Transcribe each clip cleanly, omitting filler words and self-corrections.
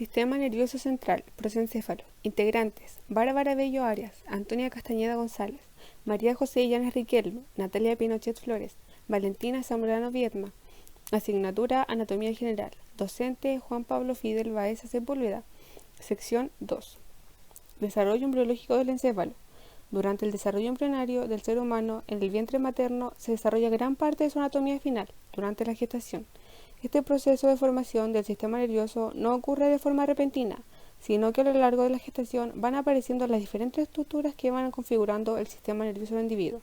Sistema nervioso central, prosencéfalo. Integrantes: Bárbara Bello Arias, Antonia Castañeda González, María José Llanes Riquelme, Natalia Pinochet Flores, Valentina Zamorano Viedma. Asignatura Anatomía General. Docente Juan Pablo Fidel Baeza Sepúlveda. Sección 2. Desarrollo embriológico del encéfalo. Durante el desarrollo embrionario del ser humano en el vientre materno se desarrolla gran parte de su anatomía final durante la gestación. Este proceso de formación del sistema nervioso no ocurre de forma repentina, sino que a lo largo de la gestación van apareciendo las diferentes estructuras que van configurando el sistema nervioso del individuo.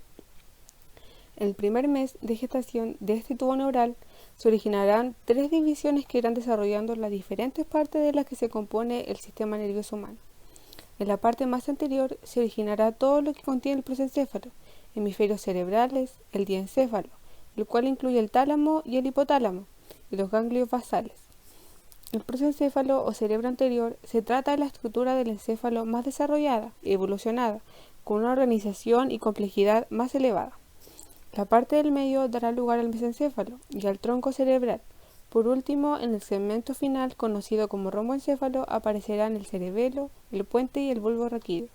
En el primer mes de gestación de este tubo neural se originarán 3 divisiones que irán desarrollando las diferentes partes de las que se compone el sistema nervioso humano. En la parte más anterior se originará todo lo que contiene el prosencéfalo, hemisferios cerebrales, el diencéfalo, el cual incluye el tálamo y el hipotálamo, y los ganglios basales. El prosencéfalo o cerebro anterior se trata de la estructura del encéfalo más desarrollada, evolucionada, con una organización y complejidad más elevada. La parte del medio dará lugar al mesencéfalo y al tronco cerebral. Por último, en el segmento final, conocido como romboencéfalo, aparecerán el cerebelo, el puente y el bulbo raquídeo.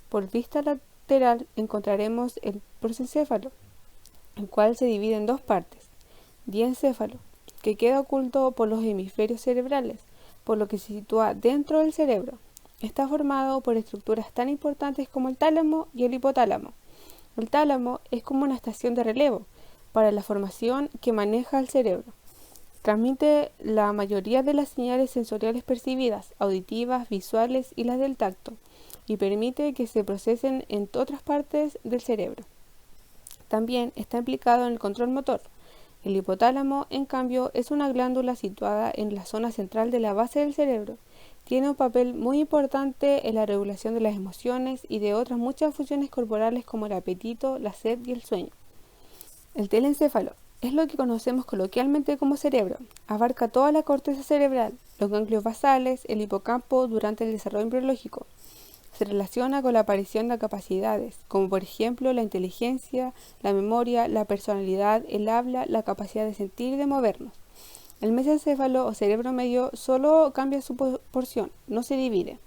Por vista lateral encontraremos el prosencéfalo, el cual se divide en 2 partes. Diencéfalo, que queda oculto por los hemisferios cerebrales, por lo que se sitúa dentro del cerebro. Está formado por estructuras tan importantes como el tálamo y el hipotálamo. El tálamo es como una estación de relevo para la formación que maneja el cerebro. Transmite la mayoría de las señales sensoriales percibidas, auditivas, visuales y las del tacto, y permite que se procesen en otras partes del cerebro. También está implicado en el control motor. El hipotálamo, en cambio, es una glándula situada en la zona central de la base del cerebro. Tiene un papel muy importante en la regulación de las emociones y de otras muchas funciones corporales como el apetito, la sed y el sueño. El telencéfalo es lo que conocemos coloquialmente como cerebro. Abarca toda la corteza cerebral, los ganglios basales, el hipocampo durante el desarrollo embriológico. Se relaciona con la aparición de capacidades, como por ejemplo la inteligencia, la memoria, la personalidad, el habla, la capacidad de sentir y de movernos. El mesencéfalo o cerebro medio solo cambia su porción, no se divide.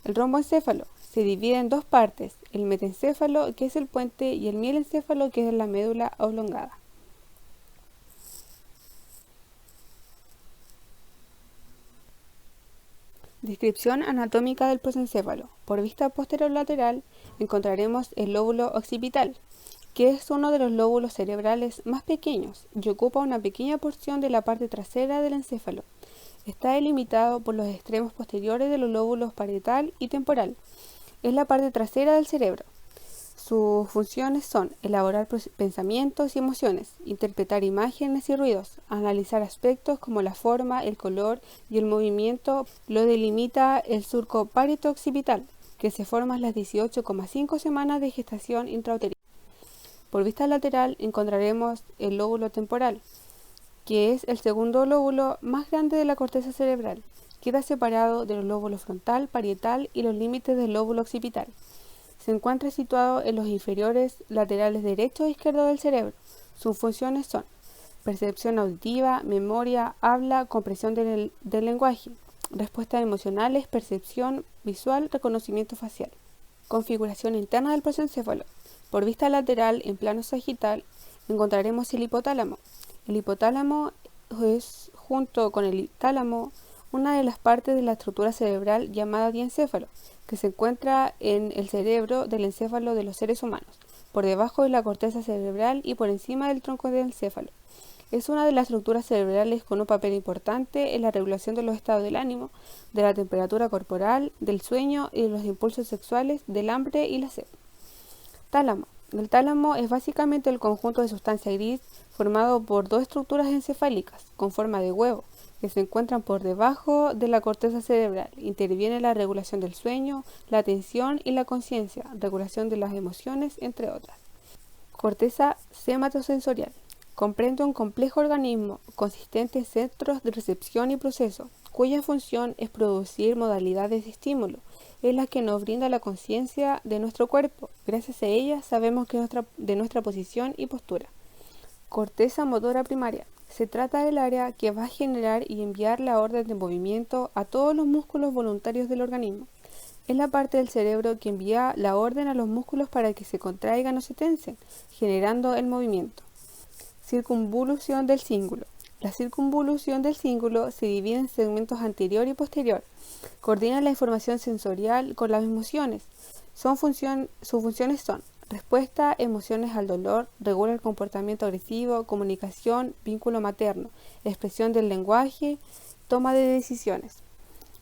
El romboencéfalo se divide en 2 partes, el metencéfalo, que es el puente, y el mielencéfalo, que es la médula oblongada. Descripción anatómica del prosencéfalo. Por vista posterolateral encontraremos el lóbulo occipital, que es uno de los lóbulos cerebrales más pequeños y ocupa una pequeña porción de la parte trasera del encéfalo. Está delimitado por los extremos posteriores de los lóbulos parietal y temporal. Es la parte trasera del cerebro. Sus funciones son elaborar pensamientos y emociones, interpretar imágenes y ruidos, analizar aspectos como la forma, el color y el movimiento. Lo delimita el surco parieto-occipital, que se forma en las 18,5 semanas de gestación intrauterina. Por vista lateral encontraremos el lóbulo temporal, que es el segundo lóbulo más grande de la corteza cerebral. Queda separado de los lóbulos frontal, parietal y los límites del lóbulo occipital. Se encuentra situado en los inferiores laterales derecho e izquierdo del cerebro. Sus funciones son percepción auditiva, memoria, habla, comprensión del lenguaje, respuestas emocionales, percepción visual, reconocimiento facial. Configuración interna del prosencéfalo. Por vista lateral, en plano sagital, encontraremos el hipotálamo. El hipotálamo es, junto con el tálamo, una de las partes de la estructura cerebral llamada diencéfalo, que se encuentra en el cerebro del encéfalo de los seres humanos, por debajo de la corteza cerebral y por encima del tronco del encéfalo. Es una de las estructuras cerebrales con un papel importante en la regulación de los estados del ánimo, de la temperatura corporal, del sueño y de los impulsos sexuales, del hambre y la sed. Tálamo. El tálamo es básicamente el conjunto de sustancia gris formado por 2 estructuras encefálicas con forma de huevo, que se encuentran por debajo de la corteza cerebral. Interviene en la regulación del sueño, la atención y la conciencia, regulación de las emociones, entre otras. Corteza sematosensorial. Comprende un complejo organismo consistente en centros de recepción y proceso, cuya función es producir modalidades de estímulo. Es la que nos brinda la conciencia de nuestro cuerpo. Gracias a ella sabemos de nuestra posición y postura. Corteza motora primaria. Se trata del área que va a generar y enviar la orden de movimiento a todos los músculos voluntarios del organismo. Es la parte del cerebro que envía la orden a los músculos para que se contraigan o se tensen, generando el movimiento. Circunvolución del cíngulo. La circunvolución del cíngulo se divide en segmentos anterior y posterior. Coordina la información sensorial con las emociones. Sus funciones son respuesta, emociones al dolor, regula el comportamiento agresivo, comunicación, vínculo materno, expresión del lenguaje, toma de decisiones.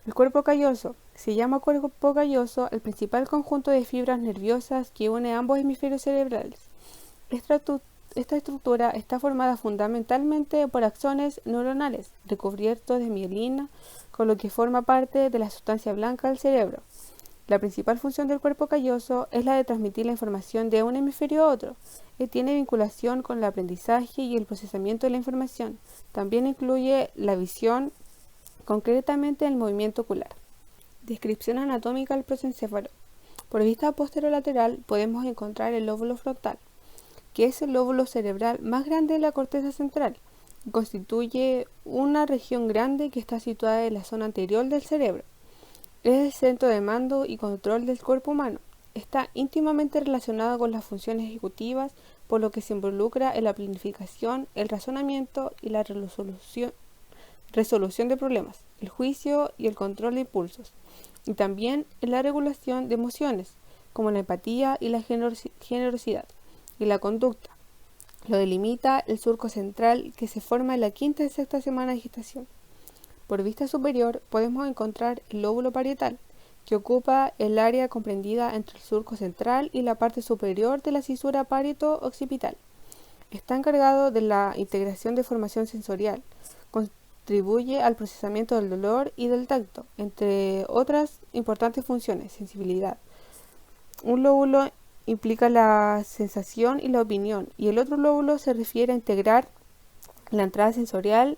El cuerpo calloso. Se llama cuerpo calloso al principal conjunto de fibras nerviosas que une ambos hemisferios cerebrales. Esta estructura está formada fundamentalmente por axones neuronales recubiertos de mielina, con lo que forma parte de la sustancia blanca del cerebro. La principal función del cuerpo calloso es la de transmitir la información de un hemisferio a otro. Tiene vinculación con el aprendizaje y el procesamiento de la información. También incluye la visión, concretamente el movimiento ocular. Descripción anatómica del prosencéfalo. Por vista posterolateral podemos encontrar el lóbulo frontal, que es el lóbulo cerebral más grande de la corteza central. Constituye una región grande que está situada en la zona anterior del cerebro. Es el centro de mando y control del cuerpo humano. Está íntimamente relacionado con las funciones ejecutivas, por lo que se involucra en la planificación, el razonamiento y la resolución de problemas, el juicio y el control de impulsos, y también en la regulación de emociones, como la empatía y la generosidad, y la conducta. Lo delimita el surco central que se forma en la quinta y sexta semana de gestación. Por vista superior podemos encontrar el lóbulo parietal, que ocupa el área comprendida entre el surco central y la parte superior de la cisura parieto-occipital. Está encargado de la integración de información sensorial, contribuye al procesamiento del dolor y del tacto, entre otras importantes funciones, sensibilidad. Un lóbulo implica la sensación y la opinión, y el otro lóbulo se refiere a integrar la entrada sensorial,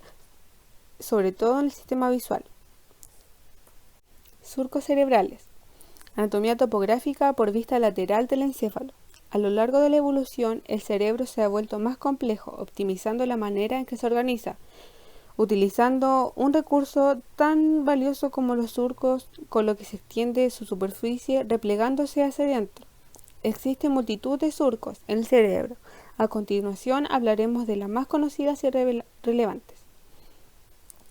sobre todo en el sistema visual. Surcos cerebrales. Anatomía topográfica por vista lateral del encéfalo. A lo largo de la evolución, el cerebro se ha vuelto más complejo, optimizando la manera en que se organiza, utilizando un recurso tan valioso como los surcos, con lo que se extiende su superficie replegándose hacia adentro. Existen multitud de surcos en el cerebro. A continuación hablaremos de las más conocidas y relevantes.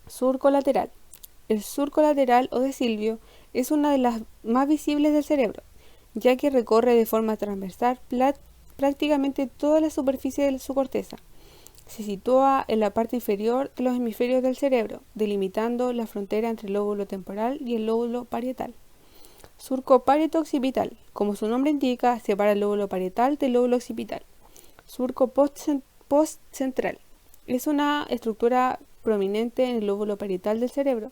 Surco lateral. El surco lateral o de Silvio es una de las más visibles del cerebro, ya que recorre de forma transversal prácticamente toda la superficie de su corteza. Se sitúa en la parte inferior de los hemisferios del cerebro, delimitando la frontera entre el lóbulo temporal y el lóbulo parietal. Surco parieto-occipital. Como su nombre indica, separa el lóbulo parietal del lóbulo occipital. Surco postcentral. Es una estructura prominente en el lóbulo parietal del cerebro.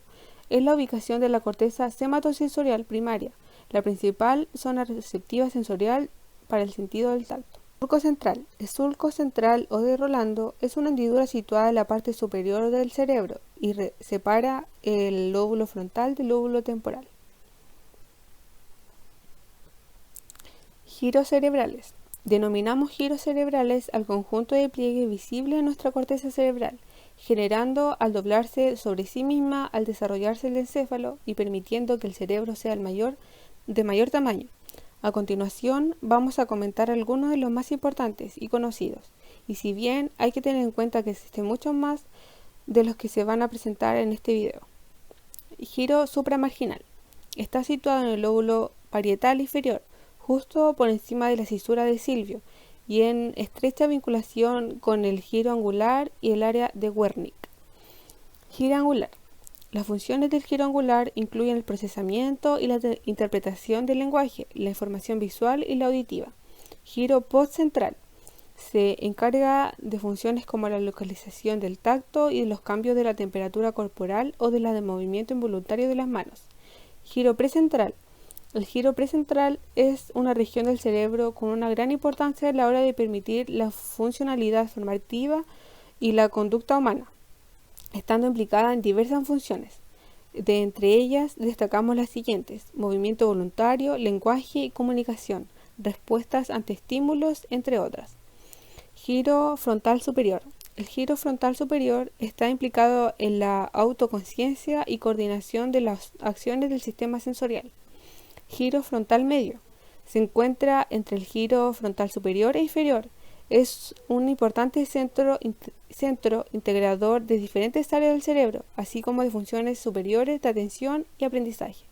Es la ubicación de la corteza sematosensorial primaria, la principal zona receptiva sensorial para el sentido del tacto. Surco central. El surco central o de Rolando es una hendidura situada en la parte superior del cerebro y separa el lóbulo frontal del lóbulo temporal. Giros cerebrales. Denominamos giros cerebrales al conjunto de pliegues visibles en nuestra corteza cerebral, generando al doblarse sobre sí misma al desarrollarse el encéfalo y permitiendo que el cerebro sea de mayor tamaño. A continuación vamos a comentar algunos de los más importantes y conocidos, y si bien hay que tener en cuenta que existen muchos más de los que se van a presentar en este video. Giro supramarginal. Está situado en el lóbulo parietal inferior, justo por encima de la cisura de Silvio, y en estrecha vinculación con el giro angular y el área de Wernicke. Giro angular. Las funciones del giro angular incluyen el procesamiento y la interpretación del lenguaje, la información visual y la auditiva. Giro postcentral. Se encarga de funciones como la localización del tacto y de los cambios de la temperatura corporal o de la de movimiento involuntario de las manos. Giro precentral. El giro precentral es una región del cerebro con una gran importancia a la hora de permitir la funcionalidad formativa y la conducta humana, estando implicada en diversas funciones. De entre ellas destacamos las siguientes: movimiento voluntario, lenguaje y comunicación, respuestas ante estímulos, entre otras. Giro frontal superior. El giro frontal superior está implicado en la autoconciencia y coordinación de las acciones del sistema sensorial. Giro frontal medio. Se encuentra entre el giro frontal superior e inferior. Es un importante centro integrador de diferentes áreas del cerebro, así como de funciones superiores de atención y aprendizaje.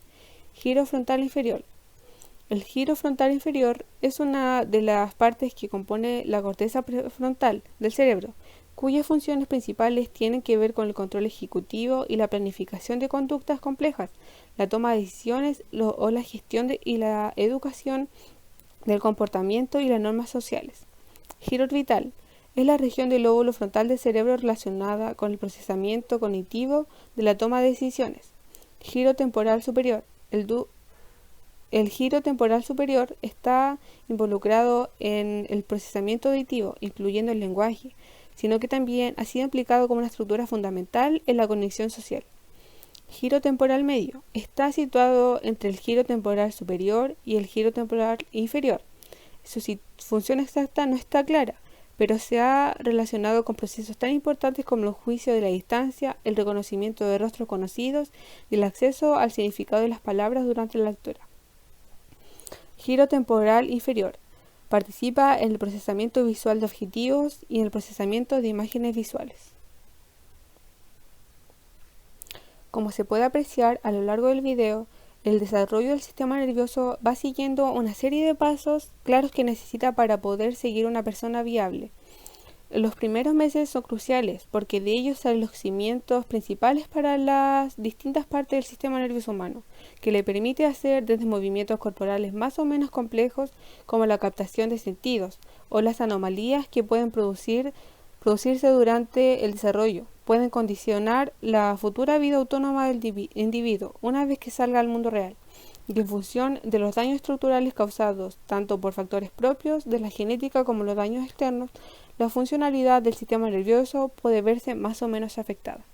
Giro frontal inferior. El giro frontal inferior es una de las partes que compone la corteza prefrontal del cerebro, cuyas funciones principales tienen que ver con el control ejecutivo y la planificación de conductas complejas, la toma de decisiones o la gestión y la educación del comportamiento y las normas sociales. Giro orbital es la región del lóbulo frontal del cerebro relacionada con el procesamiento cognitivo de la toma de decisiones. Giro temporal superior. El giro temporal superior está involucrado en el procesamiento auditivo, incluyendo el lenguaje, sino que también ha sido implicado como una estructura fundamental en la cognición social. Giro temporal medio. Está situado entre el giro temporal superior y el giro temporal inferior. Su función exacta no está clara, pero se ha relacionado con procesos tan importantes como el juicio de la distancia, el reconocimiento de rostros conocidos y el acceso al significado de las palabras durante la lectura. Giro temporal inferior. Participa en el procesamiento visual de objetivos y en el procesamiento de imágenes visuales. Como se puede apreciar a lo largo del video, el desarrollo del sistema nervioso va siguiendo una serie de pasos claros que necesita para poder seguir una persona viable. Los primeros meses son cruciales porque de ellos salen los cimientos principales para las distintas partes del sistema nervioso humano, que le permite hacer desde movimientos corporales más o menos complejos como la captación de sentidos o las anomalías que pueden producirse durante el desarrollo. Pueden condicionar la futura vida autónoma del individuo una vez que salga al mundo real, y en función de los daños estructurales causados tanto por factores propios de la genética como los daños externos, la funcionalidad del sistema nervioso puede verse más o menos afectada.